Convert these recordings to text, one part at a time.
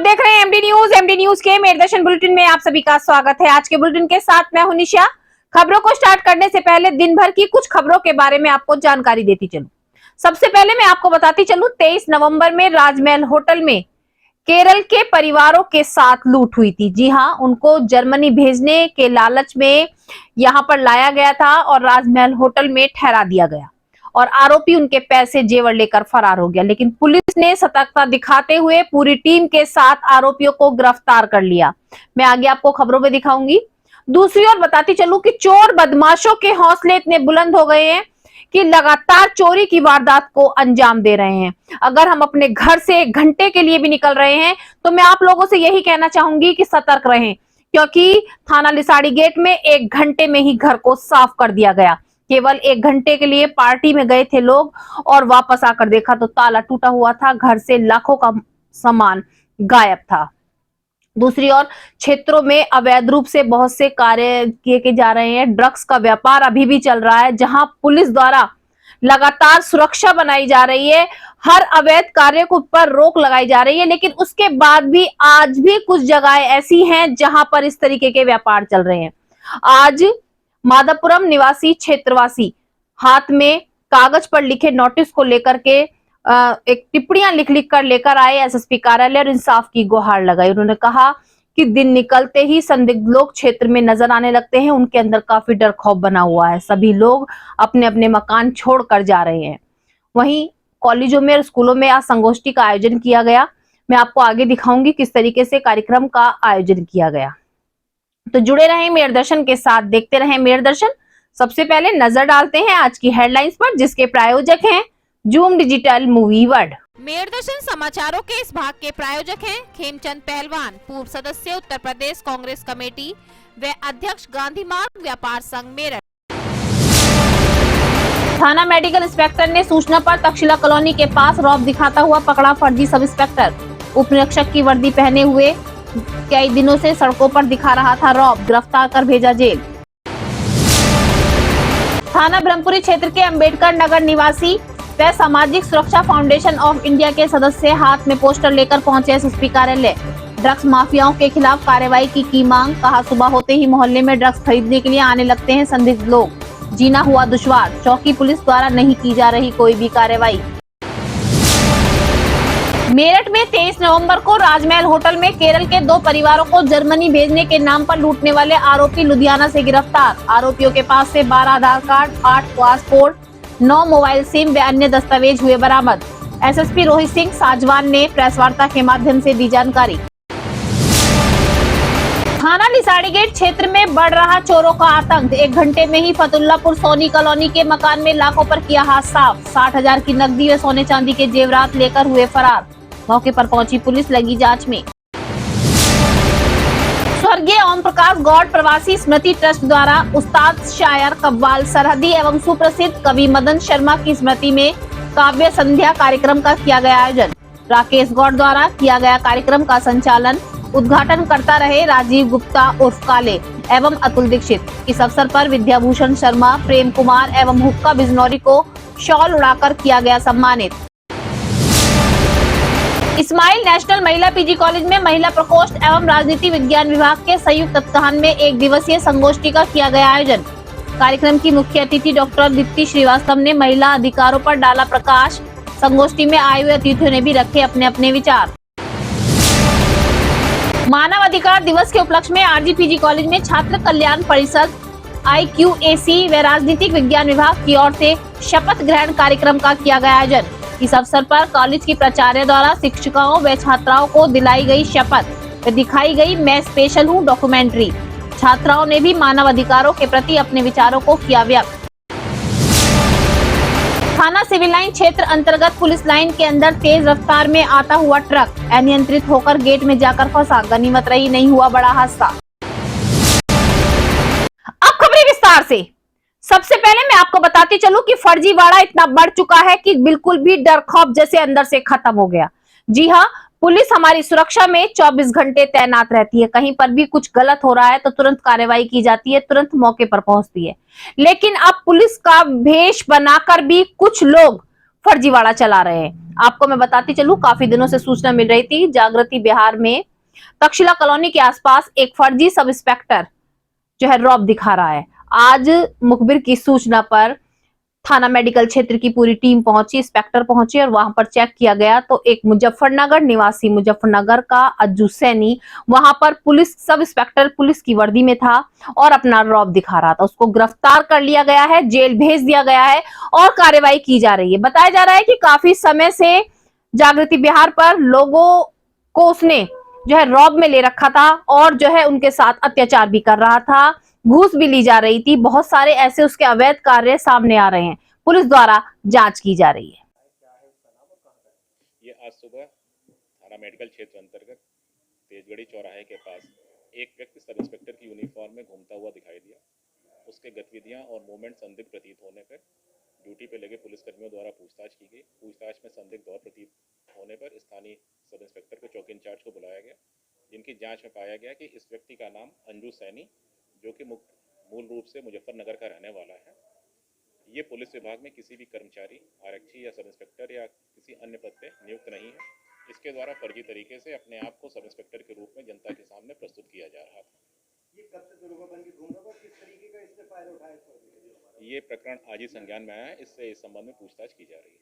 देख रहे हैं एमडी न्यूज के मेरे दर्शन बुलेटिन में आप सभी का स्वागत है। आज के बुलेटिन के साथ मैं हूं निशा। खबरों को स्टार्ट करने से पहले दिन भर की कुछ खबरों के बारे में आपको जानकारी देती चलूं। सबसे पहले मैं आपको बताती चलूं 23 नवंबर में राजमहल होटल में केरल के परिवारों के साथ लूट हुई थी। जी हां, उनको जर्मनी भेजने के लालच में यहां पर लाया गया था और राजमहल होटल में ठहरा दिया गया और आरोपी उनके पैसे जेवर लेकर फरार हो गया। लेकिन पुलिस ने सतर्कता दिखाते हुए पूरी टीम के साथ आरोपियों को गिरफ्तार कर लिया। मैं आगे आपको खबरों में दिखाऊंगी। दूसरी ओर बताती चलूं कि चोर बदमाशों के हौसले इतने बुलंद हो गए हैं कि लगातार चोरी की वारदात को अंजाम दे रहे हैं। अगर हम अपने घर से 1 घंटे के लिए भी निकल रहे हैं तो मैं आप लोगों से यही कहना चाहूंगी कि सतर्क रहें, क्योंकि थाना लिसाड़ी गेट में 1 घंटे में ही घर को साफ कर दिया गया। केवल 1 घंटे के लिए पार्टी में गए थे लोग और वापस आकर देखा तो ताला टूटा हुआ था, घर से लाखों का सामान गायब था। दूसरी ओर क्षेत्रों में अवैध रूप से बहुत से कार्य किए जा रहे हैं। ड्रग्स का व्यापार अभी भी चल रहा है, जहां पुलिस द्वारा लगातार सुरक्षा बनाई जा रही है, हर अवैध कार्य को पर रोक लगाई जा रही है। लेकिन उसके बाद भी आज भी कुछ जगहें ऐसी हैं जहां पर इस तरीके के व्यापार चल रहे हैं। आज माधवपुरम निवासी क्षेत्रवासी हाथ में कागज पर लिखे नोटिस को लेकर के एक टिप्पणियां लिख कर लेकर आए एसएसपी कार्यालय और इंसाफ की गुहार लगाई। उन्होंने कहा कि दिन निकलते ही संदिग्ध लोग क्षेत्र में नजर आने लगते हैं, उनके अंदर काफी डर खौफ बना हुआ है, सभी लोग अपने अपने मकान छोड़कर जा रहे हैं। वहीं कॉलेजों में और स्कूलों में आज संगोष्ठी का आयोजन किया गया। मैं आपको आगे दिखाऊंगी किस तरीके से कार्यक्रम का आयोजन किया गया। तो जुड़े रहें मेरे दर्शन के साथ, देखते रहें मेरे दर्शन। सबसे पहले नजर डालते हैं आज की हेडलाइंस पर, जिसके प्रायोजक हैं जूम डिजिटल मूवी वर्ल्ड। मेरे दर्शन समाचारों के इस भाग के प्रायोजक हैं खेमचंद पहलवान, पूर्व सदस्य उत्तर प्रदेश कांग्रेस कमेटी व अध्यक्ष गांधी मार्ग व्यापार संघ मेरठ। थाना मेडिकल इंस्पेक्टर ने सूचना पर तक्षशिला कॉलोनी के पास रौब दिखाता हुआ पकड़ा फर्जी सब इंस्पेक्टर। उप निरीक्षक की वर्दी पहने हुए कई दिनों से सड़कों पर दिखा रहा था रौब, गिरफ्तार कर भेजा जेल। थाना ब्रह्मपुरी क्षेत्र के अंबेडकर नगर निवासी व सामाजिक सुरक्षा फाउंडेशन ऑफ इंडिया के सदस्य हाथ में पोस्टर लेकर पहुंचे एसएसपी कार्यालय। ड्रग्स माफियाओं के खिलाफ कार्रवाई की मांग। कहा सुबह होते ही मोहल्ले में ड्रग्स खरीदने के लिए आने लगते हैं संदिग्ध लोग, जीना हुआ दुश्वार, चौकी पुलिस द्वारा नहीं की जा रही कोई भी कार्रवाई। मेरठ में 23 नवंबर को राजमहल होटल में केरल के 2 परिवारों को जर्मनी भेजने के नाम पर लूटने वाले आरोपी लुधियाना से गिरफ्तार। आरोपियों के पास से 12 आधार कार्ड, 8 पासपोर्ट, 9 मोबाइल सिम व अन्य दस्तावेज हुए बरामद। एसएसपी रोहित सिंह साजवान ने प्रेस वार्ता के माध्यम से दी जानकारी। थाना लिसाड़ी गेट क्षेत्र में बढ़ रहा चोरों का आतंक। 1 घंटे में ही फतुल्लापुर सोनी कॉलोनी के मकान में लाखों पर किया हाथ साफ। 60,000 की नकदी व सोने चांदी के जेवरात लेकर हुए फरार। मौके पर पहुंची पुलिस, लगी जांच में। स्वर्गीय ओम प्रकाश गौड़ प्रवासी स्मृति ट्रस्ट द्वारा उस्ताद शायर कव्वाल सरहदी एवं सुप्रसिद्ध कवि मदन शर्मा की स्मृति में काव्य संध्या कार्यक्रम का किया गया आयोजन। राकेश गौड़ द्वारा किया गया कार्यक्रम का संचालन, उद्घाटन करता रहे राजीव गुप्ता उर्फ काले एवं अतुल दीक्षित। इस अवसर पर विद्याभूषण शर्मा, प्रेम कुमार एवं हुक्का बिजनौरी को शॉल उड़ाकर किया गया सम्मानित। इस्माइल नेशनल महिला पीजी कॉलेज में महिला प्रकोष्ठ एवं राजनीति विज्ञान विभाग के संयुक्त तत्वाधान में 1 दिवसीय संगोष्ठी का किया गया आयोजन। कार्यक्रम की मुख्य अतिथि डॉक्टर दीप्ति श्रीवास्तव ने महिला अधिकारों पर डाला प्रकाश। संगोष्ठी में आए हुए अतिथियों ने भी रखे अपने अपने विचार। मानव अधिकार दिवस के उपलक्ष्य में आरजी पीजी कॉलेज में छात्र कल्याण परिषद, IQAC व राजनीतिक विज्ञान विभाग की ओर से शपथ ग्रहण कार्यक्रम का किया गया आयोजन। इस अवसर पर कॉलेज की प्राचार्य द्वारा शिक्षकों व छात्राओं को दिलाई गई शपथ व दिखाई गई मैं स्पेशल हूँ डॉक्यूमेंट्री। छात्राओं ने भी मानव अधिकारों के प्रति अपने विचारों को किया व्यक्त। थाना सिविल लाइन क्षेत्र अंतर्गत पुलिस लाइन के अंदर तेज रफ्तार में आता हुआ ट्रक अनियंत्रित होकर गेट में जाकर फंसा। गनीमत रही नहीं हुआ बड़ा हादसा। अब खबरें विस्तार से। सबसे पहले मैं आपको बताती चलूं कि फर्जीवाड़ा इतना बढ़ चुका है कि बिल्कुल भी डर खौफ जैसे अंदर से खत्म हो गया। जी हां, पुलिस हमारी सुरक्षा में 24 घंटे तैनात रहती है। कहीं पर भी कुछ गलत हो रहा है तो तुरंत कार्रवाई की जाती है, तुरंत मौके पर पहुंचती है। लेकिन अब पुलिस का भेष बनाकर भी कुछ लोग फर्जीवाड़ा चला रहे हैं। आपको मैं बताती चलूं, काफी दिनों से सूचना मिल रही थी जागृति बिहार में तक्षशिला कॉलोनी के आसपास एक फर्जी सब इंस्पेक्टर जो है रौब दिखा रहा है। आज मुखबिर की सूचना पर थाना मेडिकल क्षेत्र की पूरी टीम पहुंची, इंस्पेक्टर पहुंचे और वहां पर चेक किया गया तो एक मुजफ्फरनगर निवासी, मुजफ्फरनगर का अज्जू सैनी वहां पर पुलिस सब इंस्पेक्टर पुलिस की वर्दी में था और अपना रौब दिखा रहा था। उसको गिरफ्तार कर लिया गया है, जेल भेज दिया गया है और कार्रवाई की जा रही है। बताया जा रहा है कि काफी समय से जागृति बिहार पर लोगों को उसने जो है रौब में ले रखा था और जो है उनके साथ अत्याचार भी कर रहा था, घूस भी ली जा रही थी। बहुत सारे ऐसे उसके अवैध कार्य सामने आ रहे हैं, पुलिस द्वारा जांच की जा रही है। ये आज सुबह थाना मेडिकल क्षेत्र अंतर्गत तेजगढ़ी चौराहे के पास एक व्यक्ति सब इंस्पेक्टर की यूनिफॉर्म में घूमता हुआ दिखाई दिया। उसके गतिविधियां और मूवमेंट संदिग्ध प्रतीत होने पर ड्यूटी पे लगे पुलिसकर्मियों द्वारा पूछताछ की गई। पूछताछ में संदिग्ध और प्रतीत होने पर स्थानीय सब इंस्पेक्टर को चौकी इंचार्ज को बुलाया गया, जिनकी जांच में पाया गया कि इस व्यक्ति का नाम अंजू सैनी, जो कि मूल रूप से मुजफ्फरनगर का रहने वाला है। ये पुलिस विभाग में किसी भी कर्मचारी, आरक्षी या सब इंस्पेक्टर या किसी अन्य पद पे नियुक्त नहीं है। इसके द्वारा फर्जी तरीके से अपने आप को सब इंस्पेक्टर के रूप में जनता के सामने प्रस्तुत किया जा रहा था। ये कब से दरोगा बन के घूम रहा था, किस तरीके का इसने फायदा उठाया? ये प्रकरण आज ही संज्ञान में आया है, इससे इस संबंध में पूछताछ की जा रही है।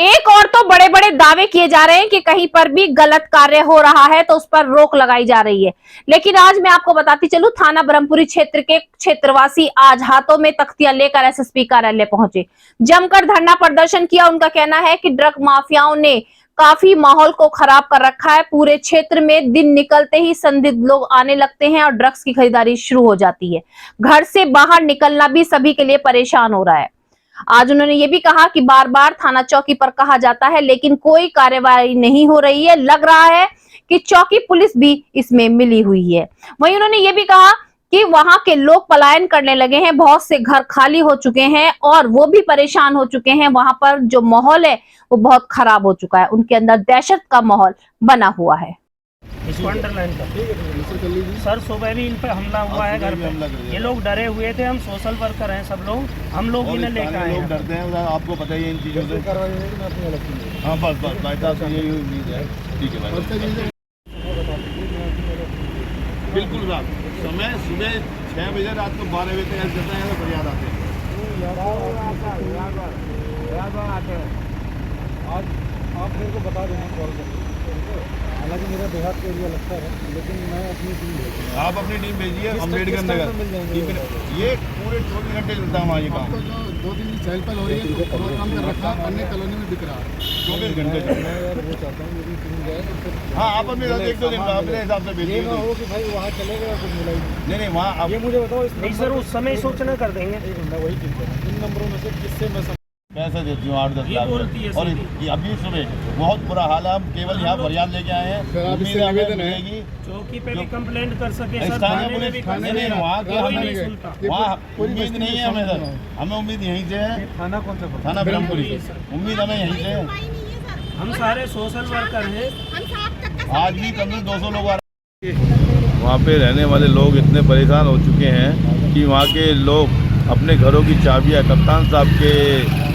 एक और तो बड़े बड़े दावे किए जा रहे हैं कि कहीं पर भी गलत कार्य हो रहा है तो उस पर रोक लगाई जा रही है, लेकिन आज मैं आपको बताती चलूं, थाना ब्रह्मपुरी क्षेत्र के क्षेत्रवासी आज हाथों में तख्तियां लेकर एसएसपी कार्यालय पहुंचे, जमकर धरना प्रदर्शन किया। उनका कहना है कि ड्रग माफियाओं ने काफी माहौल को खराब कर रखा है। पूरे क्षेत्र में दिन निकलते ही संदिग्ध लोग आने लगते हैं और ड्रग्स की खरीदारी शुरू हो जाती है। घर से बाहर निकलना भी सभी के लिए परेशान हो रहा है। आज उन्होंने ये भी कहा कि बार बार थाना चौकी पर कहा जाता है लेकिन कोई कार्रवाई नहीं हो रही है, लग रहा है कि चौकी पुलिस भी इसमें मिली हुई है। वहीं उन्होंने ये भी कहा कि वहां के लोग पलायन करने लगे हैं, बहुत से घर खाली हो चुके हैं और वो भी परेशान हो चुके हैं। वहां पर जो माहौल है वो बहुत खराब हो चुका है, उनके अंदर दहशत का माहौल बना हुआ है। इसको अंडरलाइन कर सर, सुबह भी इन पे हमला हुआ है घर पे। ये लोग डरे हुए थे, हम सोशल वर्कर हैं सब लोग, हम लोग इन्हें लेकर आए हैं। डरते हैं, आपको पता ही है इन चीज़ों से। हाँ बस भाई साहब से यही उम्मीद है। ठीक है भाई, बिल्कुल साहब। समय सुबह 6 बजे, रात को 12 बजे तक जाता है, फरियाद आते हैं। आज आप मेरे को बता देना कॉल करके, हालांकि मेरा देहात का एरिया लगता है, लेकिन मैं अपनी टीम भेजूँगा। आप अपनी टीम भेजिए, अम्बेडकर नगर। ये पूरे 24 घंटे चलता है हमारा ये काम। 2 दिन चहल पहल हो रही है, तो बहुत काम कर रखा है, अन्य कॉलोनी में बिक रहा है। 24 घंटे मैं यार वो चाहता हूँ मेरी टीम जाए तो फिर। हाँ, आप अपने 1-2 दिन अपने हिसाब से भेजिए। ये ना हो कि भाई वहाँ चलेगा कुछ मिला ही नहीं, वहाँ ये मुझे बताओ। नहीं सर, उस समय सूचना कर देंगे। एक घंटा वही टीम है, इन नंबरों में से किससे मैं पैसा देती हूँ 8-10 ये लाख। बोलती है और सीधी। अभी सुबह बहुत बुरा हाल है, हम केवल यहाँ फरियाद लेके आए हैं। उम्मीद है हमें मिलेगी। चौकी पे भी कंप्लेंट कर सके सर, स्थानीय थाने में भी पुलिस कर नहीं, सके। वहाँ के कोई हमें नहीं सुनता। वहाँ उम्मीद नहीं है हमें सर, हमें उम्मीद यहीं से है। थाना कौन सा? थाना ब्रह्मपुरी, उम्मीद हमें यहीं से है। हम सारे सोशल वर्कर हैं। आज भी कम से 200 लोग आ रहे हैं। वहाँ पे रहने वाले लोग इतने परेशान हो चुके हैं कि वहाँ के लोग अपने घरों की चाबियाँ कप्तान साहब के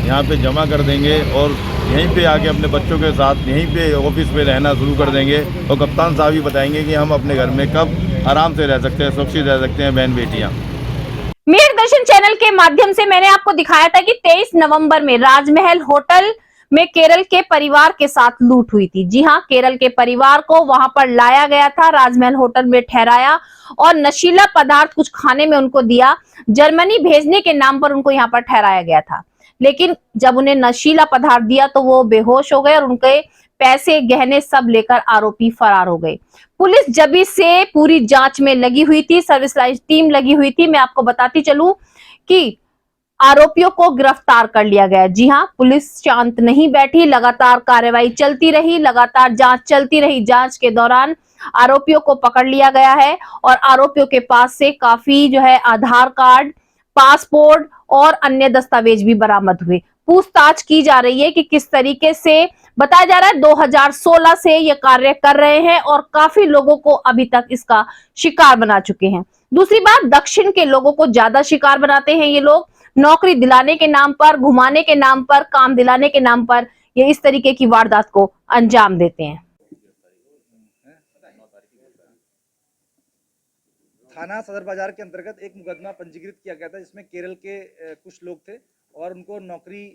यहाँ पे जमा कर देंगे और यहीं पे आके अपने बच्चों के साथ यहीं पे ऑफिस में रहना शुरू कर देंगे। और कप्तान साहब ही बताएंगे कि हम अपने घर में कब आराम से रह सकते हैं, सुरक्षित रह सकते हैं बहन बेटियाँ। मेर दर्शन चैनल के माध्यम से मैंने आपको दिखाया था कि 23 नवंबर में राजमहल होटल में केरल के परिवार के साथ लूट हुई थी। जी हां, केरल के परिवार को वहां पर लाया गया था, राजमहल होटल में ठहराया और नशीला पदार्थ कुछ खाने में उनको दिया। जर्मनी भेजने के नाम पर उनको यहाँ पर ठहराया गया था, लेकिन जब उन्हें नशीला पदार्थ दिया तो वो बेहोश हो गए और उनके पैसे गहने सब लेकर आरोपी फरार हो गए। पुलिस जब से पूरी जांच में लगी हुई थी, सर्विस लाइन टीम लगी हुई थी। मैं आपको बताती चलूं कि आरोपियों को गिरफ्तार कर लिया गया। जी हां, पुलिस शांत नहीं बैठी, लगातार कार्रवाई चलती रही, लगातार जांच चलती रही। जांच के दौरान आरोपियों को पकड़ लिया गया है और आरोपियों के पास से काफी जो है आधार कार्ड, पासपोर्ट और अन्य दस्तावेज भी बरामद हुए। पूछताछ की जा रही है कि किस तरीके से, बताया जा रहा है 2016 से ये कार्य कर रहे हैं और काफी लोगों को अभी तक इसका शिकार बना चुके हैं। दूसरी बात, दक्षिण के लोगों को ज्यादा शिकार बनाते हैं ये लोग। नौकरी दिलाने के नाम पर, घुमाने के नाम पर, काम दिलाने के नाम पर ये इस तरीके की वारदात को अंजाम देते हैं। थाना सदर बाजार के अंतर्गत एक मुकदमा पंजीकृत किया गया था, जिसमें केरल के कुछ लोग थे और उनको नौकरी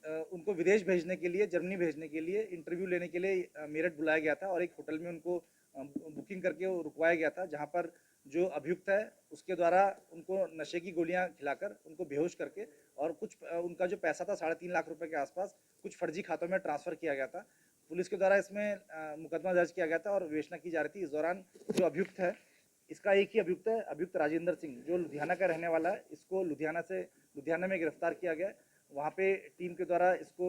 उनको विदेश भेजने के लिए, जर्मनी भेजने के लिए, इंटरव्यू लेने के लिए मेरठ बुलाया गया था और एक होटल में उनको बुकिंग करके रुकवाया गया था, जहां पर जो अभियुक्त है उसके द्वारा उनको नशे की गोलियां खिलाकर उनको बेहोश करके और कुछ उनका जो पैसा था 3.5 लाख रुपए के आसपास कुछ फर्जी खातों में ट्रांसफर किया गया था। पुलिस के द्वारा इसमें मुकदमा दर्ज किया गया था और विवेचना की जा रही थी। इस दौरान जो अभियुक्त है, इसका एक ही अभियुक्त है, अभियुक्त राजेंद्र सिंह, जो लुधियाना का रहने वाला है। इसको लुधियाना में गिरफ्तार किया गया। वहाँ पे टीम के द्वारा इसको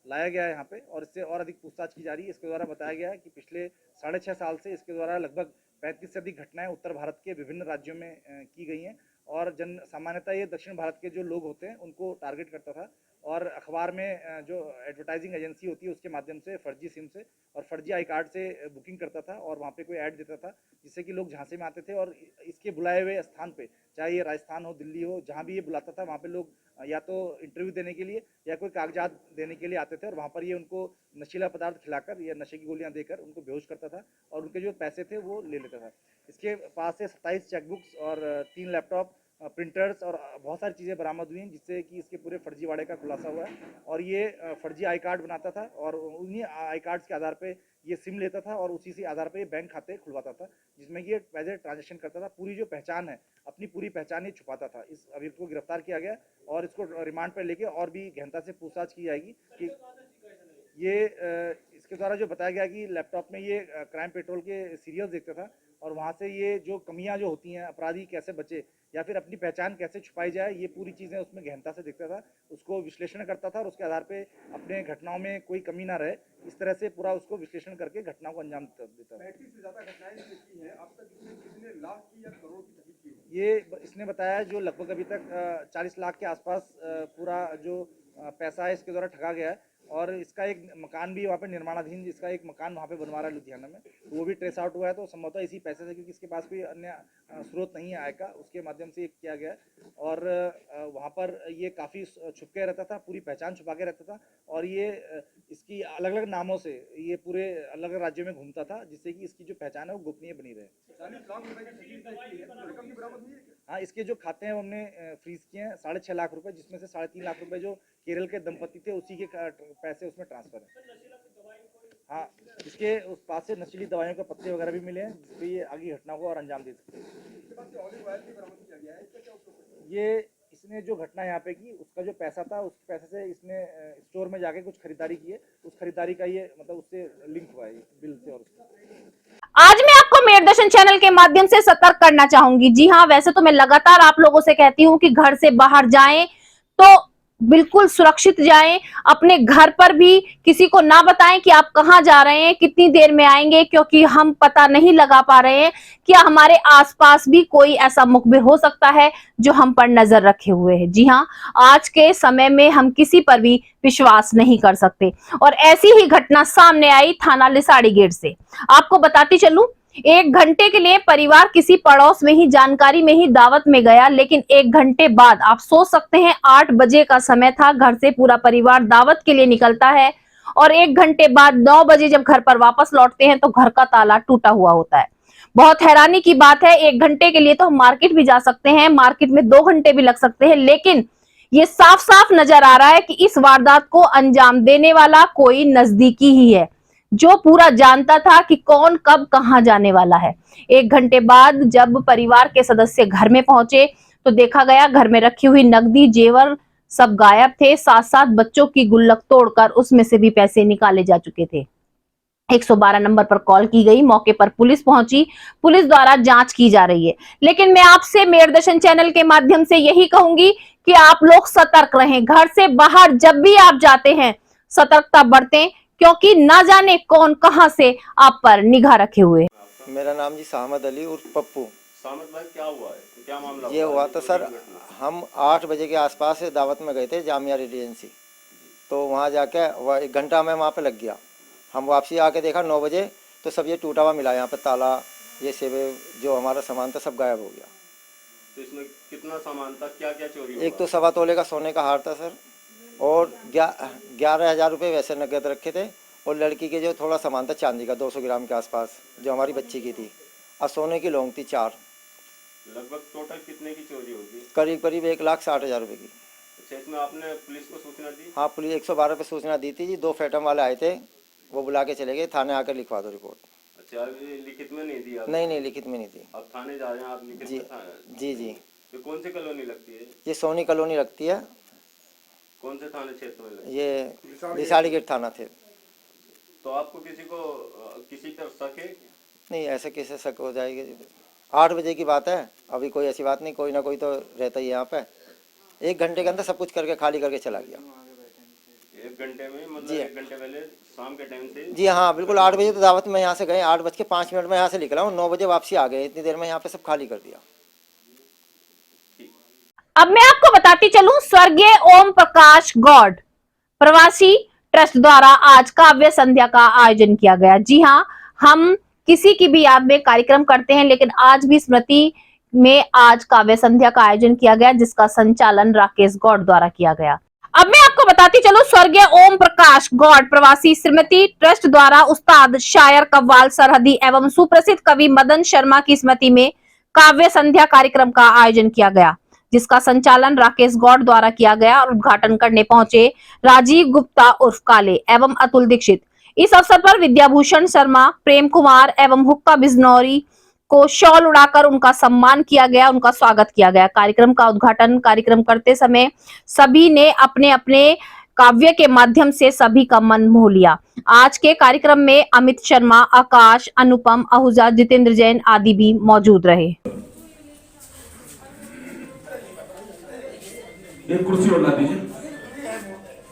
लाया गया है यहाँ पे और इससे और अधिक पूछताछ की जा रही है। इसके द्वारा बताया गया है कि पिछले 6.5 साल से इसके द्वारा लगभग 35 से अधिक घटनाएं उत्तर भारत के विभिन्न राज्यों में की गई हैं और सामान्यतः ये दक्षिण भारत के जो लोग होते हैं उनको टारगेट करता था और अखबार में जो एडवर्टाइजिंग एजेंसी होती है उसके माध्यम से फर्जी सिम से और फर्जी आई कार्ड से बुकिंग करता था और वहाँ पे कोई ऐड देता था, जिससे कि लोग झांसे में आते थे और इसके बुलाए हुए स्थान पे, चाहे ये राजस्थान हो, दिल्ली हो, जहाँ भी ये बुलाता था वहाँ पे लोग या तो इंटरव्यू देने के लिए या कोई कागजात देने के लिए आते थे और वहाँ पर ये उनको नशीला पदार्थ खिलाकर या नशे की गोलियां देकर उनको बेहोश करता था और उनके जो पैसे थे वो ले लेता था। इसके पास से 27 चेकबुक्स और 3 लैपटॉप, प्रिंटर्स और बहुत सारी चीज़ें बरामद हुई हैं, जिससे कि इसके पूरे फर्जीवाड़े का खुलासा हुआ है और ये फर्जी आई कार्ड बनाता था और उन्हीं आई कार्ड्स के आधार पे ये सिम लेता था और उसी से आधार पे ये बैंक खाते खुलवाता था, जिसमें ये पैसे ट्रांजेक्शन करता था। पूरी जो पहचान है, अपनी पूरी पहचान ही छुपाता था। इस अभियुक्त को गिरफ्तार किया गया और इसको रिमांड पर लेके और भी गहनता से पूछताछ की जाएगी कि ये इसके द्वारा जो बताया गया कि लैपटॉप में ये क्राइम पेट्रोल के सीरियल्स देखता था और वहाँ से ये जो कमियां जो होती हैं, अपराधी कैसे बचे या फिर अपनी पहचान कैसे छुपाई जाए, ये पूरी चीज़ें उसमें गहनता से देखता था, उसको विश्लेषण करता था और उसके आधार पे अपने घटनाओं में कोई कमी ना रहे, इस तरह से पूरा उसको विश्लेषण करके घटनाओं को अंजाम देता था। ये इसने बताया जो लगभग अभी तक 40 लाख के आसपास पूरा जो पैसा है इसके द्वारा ठगा गया है और इसका एक मकान भी वहाँ पे निर्माणाधीन, इसका एक मकान वहाँ पे बनवा रहा है लुधियाना में, तो वो भी ट्रेस आउट हुआ है। तो संभवतः इसी पैसे से, क्योंकि इसके पास कोई अन्य स्रोत नहीं है आय का, उसके माध्यम से किया गया और वहाँ पर ये काफ़ी छुप के रहता था, पूरी पहचान छुपा के रहता था और ये इसकी अलग अलग नामों से ये पूरे अलग अलग राज्यों में घूमता था, जिससे कि इसकी जो पहचान है वो गोपनीय बनी रहे। हाँ, इसके जो खाते हैं वो हमने फ्रीज किए हैं 6.5 लाख रुपए, जिसमें से 3.5 लाख रुपए जो केरल के दंपति थे उसी के पैसे उसमें ट्रांसफर है। हाँ, इसके उस पास से नशीली दवाइयों के पत्ते वगैरह भी मिले हैं, जिससे ये आगे घटना को और अंजाम दे सकते हैं। ये इसने जो घटना यहाँ पे की, उसका जो पैसा था उस पैसे से इसने स्टोर में जाके कुछ खरीदारी की है, उस खरीदारी का ये मतलब उससे लिंक हुआ है बिल से। और आज मैं आपको मेरदर्शन चैनल के माध्यम से सतर्क करना चाहूंगी। जी हाँ, वैसे तो मैं लगातार आप लोगों से कहती हूँ कि घर से बाहर जाएं तो बिल्कुल सुरक्षित जाएं, अपने घर पर भी किसी को ना बताएं कि आप कहां जा रहे हैं, कितनी देर में आएंगे, क्योंकि हम पता नहीं लगा पा रहे हैं कि हमारे आसपास भी कोई ऐसा मुखबिर हो सकता है जो हम पर नजर रखे हुए है। जी हाँ, आज के समय में हम किसी पर भी विश्वास नहीं कर सकते और ऐसी ही घटना सामने आई थाना लिसाड़ी गेट से। आपको बताती चलूं, 1 घंटे के लिए परिवार किसी पड़ोस में ही, जानकारी में ही दावत में गया, लेकिन 1 घंटे बाद, आप सोच सकते हैं 8 बजे का समय था, घर से पूरा परिवार दावत के लिए निकलता है और 1 घंटे बाद 9 बजे जब घर पर वापस लौटते हैं तो घर का ताला टूटा हुआ होता है। बहुत हैरानी की बात है, 1 घंटे के लिए तो हम मार्केट भी जा सकते हैं, मार्केट में 2 घंटे भी लग सकते हैं, लेकिन ये साफ साफ नजर आ रहा है कि इस वारदात को अंजाम देने वाला कोई नजदीकी ही है, जो पूरा जानता था कि कौन कब कहां जाने वाला है। 1 घंटे बाद जब परिवार के सदस्य घर में पहुंचे तो देखा गया घर में रखी हुई नकदी, जेवर सब गायब थे, साथ साथ बच्चों की गुल्लक तोड़कर उसमें से भी पैसे निकाले जा चुके थे। 112 नंबर पर कॉल की गई, मौके पर पुलिस पहुंची, पुलिस द्वारा जांच की जा रही है। लेकिन मैं आपसे मेरदर्शन चैनल के माध्यम से यही कहूंगी कि आप लोग सतर्क रहें, घर से बाहर जब भी आप जाते हैं सतर्कता बरतें, क्योंकि ना जाने कौन कहां से आप पर निगाह रखे हुए। मेरा नाम जी साहमद अली उर्फ पप्पू। सामत भाई, क्या हुआ है, क्या मामला ये हुआ था सर, हम 8 बजे के आसपास से दावत में गए थे जामिया रेजिडेंसी, तो वहाँ जाके 1 घंटा में वहाँ पे लग गया। हम वापसी आके देखा 9 बजे तो सब ये टूटा हुआ मिला, यहाँ पे ताला, ये सेवे जो हमारा सामान था सब गायब हो गया। तो इसमें कितना सामान था, क्या क्या चोरी हुआ? एक तो 1.25 तोले का सोने का हार था सर, और 11,000 रुपये वैसे नकद रखे थे, और लड़की के जो थोड़ा सामान था चांदी का 200 ग्राम के आसपास, जो हमारी बच्ची की थी, और सोने की लौंग थी 4। लगभग टोटल कितने की चोरी होगी? करीब करीब 1,60,000 रुपये की। अच्छा, इसमें आपने पुलिस को सूचना दी? हाँ, पुलिस 112 पे सूचना दी थी जी। 2 फैटम वाले आए थे, वो बुला के चले गए, थाने आकर लिखवा दो रिपोर्ट। अच्छा, ये लिखित में नहीं दी आपने? नहीं, लिखित में नहीं थी। अब थाने जा रहे हैं आप लिखित जी में? जी। तो कौन सी कॉलोनी लगती है? ये सोनी कॉलोनी लगती है। कौन से थाने क्षेत्र में लगती है? ये दिसाड़ी गेट थाना थे। तो आपको किसी तरफ शक है? नहीं, ऐसे कैसे शक हो जाएगी? 8 बजे की बात है, अभी कोई ऐसी बात नहीं, कोई ना कोई तो रहता ही यहाँ पे। 1 घंटे के अंदर सब कुछ करके खाली करके चला गया। 1 घंटे में मतलब जी। 1 घंटे पहले शाम के टाइम से? जी हाँ, बिल्कुल 8 बजे तो दावत में यहाँ से गए, 8:05 में यहाँ से निकला हूँ, 9 बजे वापसी आ गए। इतनी देर में यहाँ पे सब खाली कर दिया। अब मैं आपको बताती चलूं, स्वर्गीय ओम प्रकाश गौड़ प्रवासी ट्रस्ट द्वारा आज काव्य संध्या का आयोजन किया गया। जी हाँ, हम किसी की भी याद में कार्यक्रम करते हैं, लेकिन आज भी स्मृति में आज काव्य संध्या का आयोजन किया गया, जिसका संचालन राकेश गौड़ द्वारा किया गया। अब मैं आपको बताती चलूं, स्वर्गीय ओम प्रकाश गौड़ प्रवासी स्मृति ट्रस्ट द्वारा उस्ताद शायर कव्वाल सरहदी एवं सुप्रसिद्ध कवि मदन शर्मा की स्मृति में काव्य संध्या कार्यक्रम का आयोजन किया गया, जिसका संचालन राकेश गौड़ द्वारा किया गया और उद्घाटन करने पहुंचे राजीव गुप्ता उर्फ काले एवं अतुल दीक्षित। इस अवसर पर विद्याभूषण शर्मा, प्रेम कुमार एवं हुक्का बिजनौरी को शॉल उड़ाकर उनका सम्मान किया गया, उनका स्वागत किया गया। कार्यक्रम का उद्घाटन कार्यक्रम करते समय सभी ने अपने अपने काव्य के माध्यम से सभी का मन मोह लिया। आज के कार्यक्रम में अमित शर्मा, आकाश, अनुपम आहूजा, जितेंद्र जैन आदि भी मौजूद रहे। एक कुर्सी और ला दीजिए,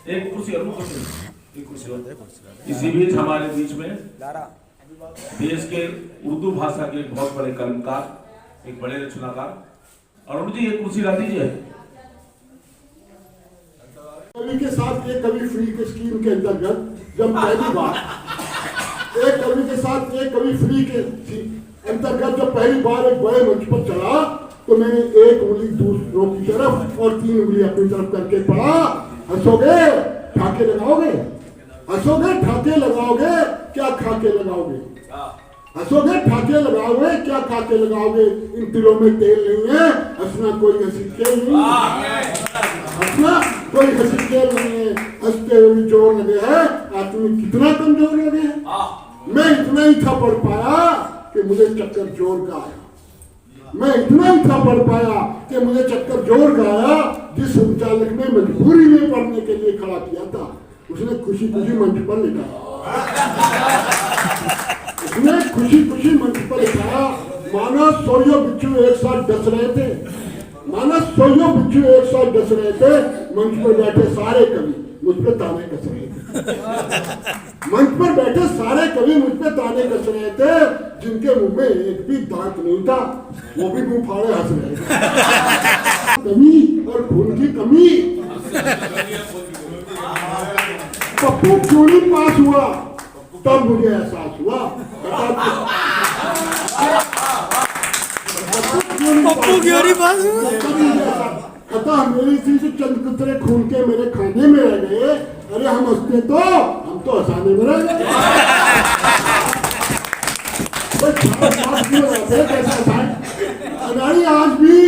एक कुर्सी और, एक कुर्सी और। इसी बीच हमारे बीच में देश के उर्दू भाषा के एक बहुत बड़े कलमकार, एक बड़े रचनाकार, अरुण जी एक कुर्सी ला दीजिए। कवि के साथ एक कवि फ्री के स्कीम के अंतर्गत जब पहली बार एक कवि के साथ एक कवि फ्री के अंतर्गत जब पहली बार एक बड़े मंच पर चला, तो मैंने एक उंगली दूसरों की तरफ और 3 उंगली अपनी तरफ करके पढ़ा। हंसोगे ठाके लगाओगे, हंसोगे ठाके लगाओगे, क्या खाके लगाओगे? हंसोगे ठाके लगाओगे, क्या खाके लगाओगे? इन तिलों में तेल नहीं है, हंसना कोई हंसी खेल नहीं है, हंसना कोई हंसी खेल नहीं है। हंसते हुए जोर लगे है, आदमी कितना कमजोर लगे है। मैं इतना ही था पढ़ पाया कि मुझे चक्कर जोर का आया। मैं इतना ही था पढ़ पाया कि मुझे चक्कर जोर का आया। जिस संचालक ने मजबूरी में पढ़ने के लिए खड़ा किया था, उसने खुशी खुशी मंच पर लिखा, उसने खुशी खुशी मंच पर लिखा। माना सोयो बिच्छू एक साथ डस रहे थे, माना सोयो बिच्छू एक साथ डस रहे थे। मंच पर बैठे सारे कवि मुझ पे ताने कस रहे थे, मंच पर बैठे सारे कवि मुझ पे ताने कस रहे थे। जिनके मुंह में एक भी दांत नहीं था, वो भी मुंह फाड़े हंस रहे थे। कमी और खून की कमी। पप्पू क्यों नहीं पास हुआ, तब मुझे एहसास हुआ। पप्पू क्यों नहीं पास हुआ? कथा मेरी थी से चंद कुतरे खून के मेरे खाने में रह गए। अरे हम हंसते तो हम तो हंसाने में रह गए। अनाड़ी आज भी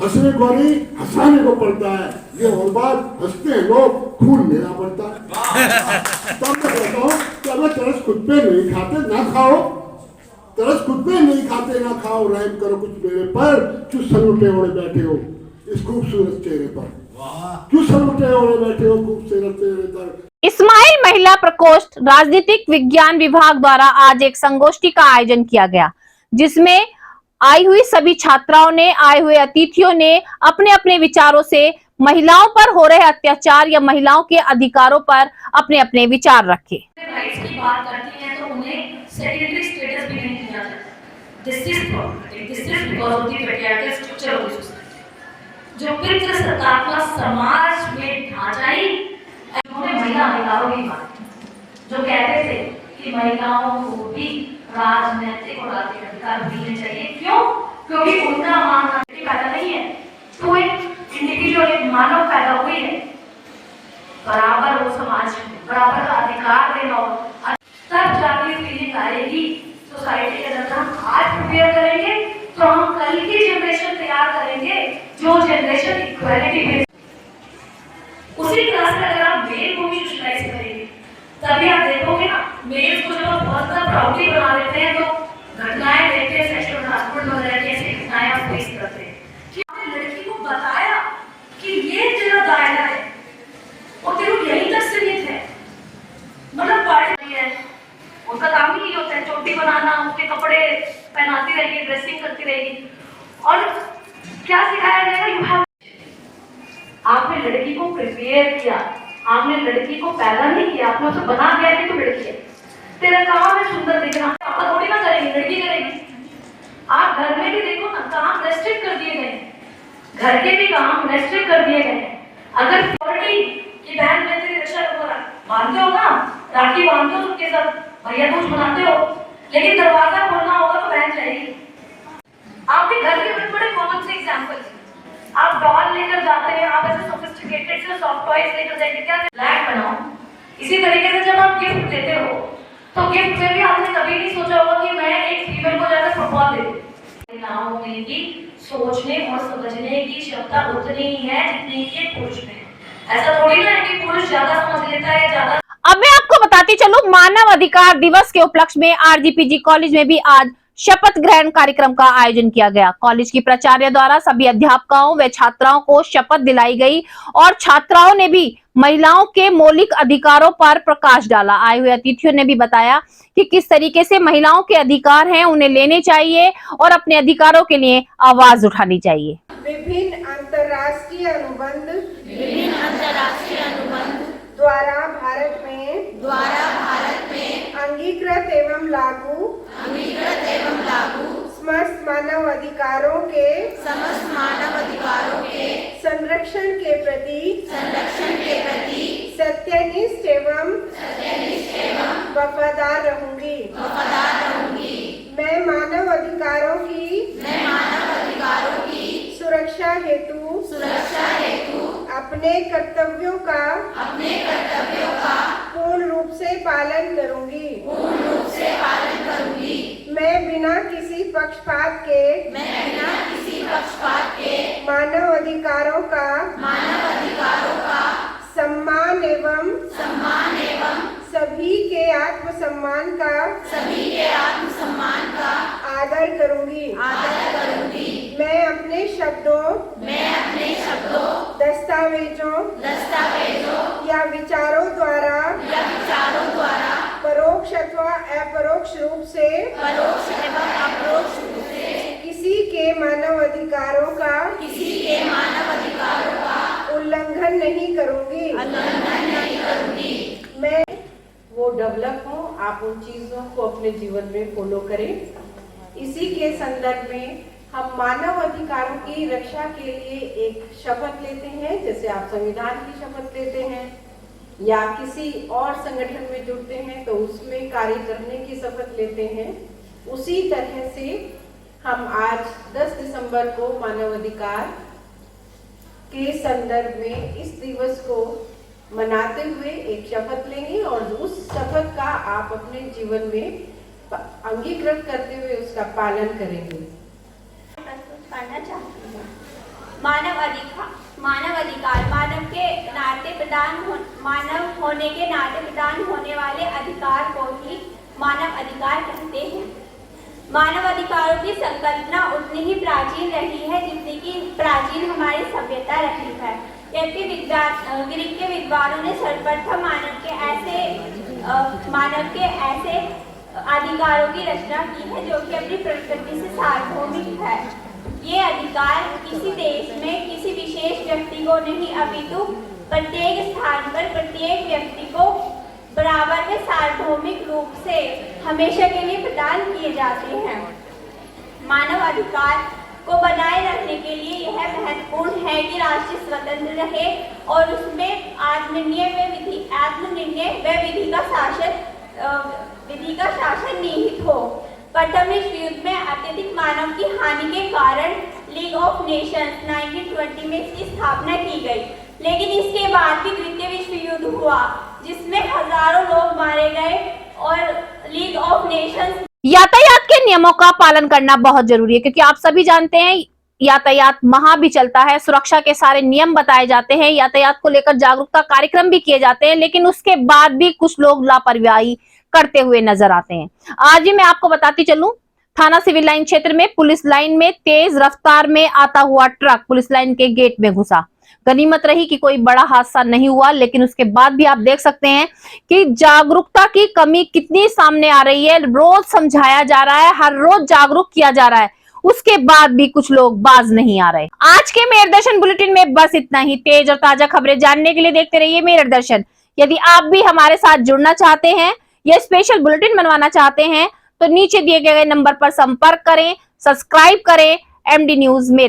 हंसने को नहीं हंसाने को पड़ता है। ये और बात, हंसते हैं लोग, खून मेरा पड़ता है। तब मैं कहता हूँ कि अगर तरस खुद पे नहीं खाते ना खाओ, तरस खुद पे नहीं खाते ना खाओ, रहम करो कुछ मेरे पर। क्यों सलूटे ओढ़े बैठे हो इस खूबसूरत चेहरे पर, क्यों सलूटे ओढ़े बैठे हो खूबसूरत चेहरे पर। इस्माइल महिला प्रकोष्ठ राजनीतिक विज्ञान विभाग द्वारा आज एक संगोष्ठी का आयोजन किया गया, जिसमें आई हुई सभी छात्राओं ने, आए हुए अतिथियों ने अपने अपने विचारों से महिलाओं पर हो रहे अत्याचार या महिलाओं के अधिकारों पर अपने अपने विचार रखे। राइट्स की बात करती हैं तो उन्हें सेकेंडरी स्टेटस भी नहीं दिया जाता। This is problem, this is because of the patriarchal structure of the society, जो पितृसत्तात्मक समाज में ढांचाई। उन्होंने महिला अधिकारों की बात जो कहते थे कि महिलाओं को भी राजनीतिक और आर्थिक अधिकार मिलने चाहिए। क्यों? क्योंकि उनका मानना पैदा नहीं है, तो एक इंडिविजुअल, एक मानव पैदा हुई है, बराबर वो समाज में बराबर का अधिकार देना हो, तब जाके फीलिंग आएगी सोसाइटी के अंदर। हम आज प्रिपेयर करेंगे तो हम कल की जनरेशन तैयार करेंगे जो जनरेशन इक्वालिटी पे। उसी क्लास में अगर आप मेल को भी सोशलाइज करेंगे तभी आप देखोगे ना, मेल को जब आप बहुत ज्यादा प्राउडली बना देते हैं तो घटनाएं देखते हैं, सेक्सुअल हरासमेंट वगैरह की ऐसी घटनाएं आप फेस करते हैं। कि आपने लड़की को बताया कि ये तेरा दायरा है और तेरे को यहीं तक सीमित है, मतलब पार्टी है, उनका काम ही होता है चोटी बनाना, उसके कपड़े पहनाती रहेगी, ड्रेसिंग करती रहेगी। और क्या सिखाया जाएगा, यू हैव, आपने लड़की को प्रिपेयर किया, आपने लड़की को पैदा नहीं किया, आपने उसे बना दिया कि तू लड़की है, तेरा काम है सुंदर दिखना, आप थोड़ी ना करेंगे, लड़की करेगी। आप घर में भी देखो ना, काम रेस्ट्रिक्ट कर दिए गए, घर के भी काम रेस्ट्रिक्ट कर दिए गए। अगर सिक्योरिटी की बहन में तेरी रक्षा बांधते हो ना, राखी बांधते हो सबके साथ, भैया दूज मनाते हो, लेकिन दरवाजा खोलना होगा तो बहन चाहिए। आपके घर के बड़े बड़े कॉमन से एग्जांपल, आप डॉल लेकर जाते हैं, आप ऐसे सोफिस्टिकेटेड से सॉफ्ट टॉयज लेकर जाएंगे, क्या ब्लैक बनाओ। इसी तरीके से जब आप गिफ्ट देते हो तो गिफ्ट में भी आपने कभी नहीं सोचा होगा कि मैं एक फीमेल को जाकर फुटबॉल दे दूं। महिलाओं में की सोचने और समझने की क्षमता उतनी ही है जितनी कि पुरुष में। ऐसा थोड़ी ना है कि पुरुष ज्यादा समझ लेता है, ज्यादा। अब मैं आपको बताती चलूं, मानव अधिकार दिवस के उपलक्ष्य में आरजीपीजी कॉलेज में भी आज शपथ ग्रहण कार्यक्रम का आयोजन किया गया। कॉलेज की प्राचार्य द्वारा सभी अध्यापकों व छात्राओं को शपथ दिलाई गई और छात्राओं ने भी महिलाओं के मौलिक अधिकारों पर प्रकाश डाला। आए हुए अतिथियों ने भी बताया कि किस तरीके से महिलाओं के अधिकार हैं, उन्हें लेने चाहिए और अपने अधिकारों के लिए आवाज उठानी चाहिए। विभिन्न अंतर्राष्ट्रीय अनुबंध द्वारा भारत में अंगीकृत एवं लागू समस्त मानव अधिकारों के संरक्षण के प्रति सत्यनिष्ठ एवं वफादार रहूंगी। मैं मानव अधिकारों की सुरक्षा हेतु अपने कर्तव्यों का पूर्ण रूप से पालन करूंगी। मैं बिना किसी पक्षपात के मानव अधिकारों का सम्मान एवं सभी के आत्मसम्मान का आदर करूंगी। मैं अपने शब्दों दस्तावेजों या विचारों द्वारा परोक्ष अथवा अपरोक्ष रूप से किसी के मानव अधिकारों का उल्लंघन नहीं करूंगी। मैं वो डेवलप हो, आप उन चीजों को अपने जीवन में फॉलो करें। इसी के संदर्भ में हम मानव अधिकारों की रक्षा के लिए एक शपथ लेते हैं, जैसे आप संविधान की शपथ लेते हैं या किसी और संगठन में जुड़ते हैं तो उसमें कार्य करने की शपथ लेते हैं। उसी तरह से हम आज 10 दिसंबर को मानव अधिकार के संदर्भ में इस दिवस को मनाते हुए एक शपथ लेंगे और उस शपथ का आप अपने जीवन में अंगीकृत करते हुए उसका पालन करेंगे। करना चाहती हूँ। मानव अधिकार मानव के नाते मानव होने के नाते प्रदान होने वाले अधिकार को ही मानव अधिकार कहते हैं। मानव अधिकारों की संकल्पना उतनी ही प्राचीन रही है जितनी कि प्राचीन हमारी सभ्यता रही है। जबकि ग्रीक के विद्वानों ने सर्वप्रथम मानव के ऐसे अधिकारों की रचना की है जो कि अपनी प्रकृति से सार्वभौमिक है। ये अधिकार किसी देश में किसी विशेष व्यक्ति को नहीं अपितु प्रत्येक स्थान पर प्रत्येक व्यक्ति को बराबर में सार्वभौमिक रूप से हमेशा के लिए प्रदान किए जाते हैं। मानव अधिकार को बनाए रखने के लिए यह महत्वपूर्ण है कि राष्ट्र स्वतंत्र रहे और उसमें आत्मनिर्णय व विधि का शासन निहित हो। प्रथम विश्व युद्ध में अत्यधिक मानव की हानि के कारण लीग ऑफ नेशंस 1920 में इसकी स्थापना की गई। लेकिन इसके बाद भी द्वितीय विश्व युद्ध हुआ जिसमें हजारों लोग मारे गए और लीग ऑफ नेशंस। यातायात के नियमों का पालन करना बहुत जरूरी है, क्योंकि आप सभी जानते हैं यातायात महा भी चलता है, सुरक्षा के सारे नियम बताए जाते हैं, यातायात को लेकर जागरूकता कार्यक्रम भी किए जाते हैं, लेकिन उसके बाद भी कुछ लोग लापरवाही करते हुए नजर आते हैं। आज ही मैं आपको बताती चलूं, थाना सिविल लाइन क्षेत्र में पुलिस लाइन में तेज रफ्तार में आता हुआ ट्रक पुलिस लाइन के गेट में घुसा। गनीमत रही कि कोई बड़ा हादसा नहीं हुआ, लेकिन उसके बाद भी आप देख सकते हैं कि जागरूकता की कमी कितनी सामने आ रही है। रोज समझाया जा रहा है, हर रोज जागरूक किया जा रहा है, उसके बाद भी कुछ लोग बाज नहीं आ रहे। आज के मेयर दर्शन बुलेटिन में बस इतना ही। तेज और ताजा खबरें जानने के लिए देखते रहिए मेयर दर्शन। यदि आप भी हमारे साथ जुड़ना चाहते हैं या स्पेशल बुलेटिन बनवाना चाहते हैं तो नीचे दिए गए नंबर पर संपर्क करें, सब्सक्राइब करें MD न्यूज मेरठ।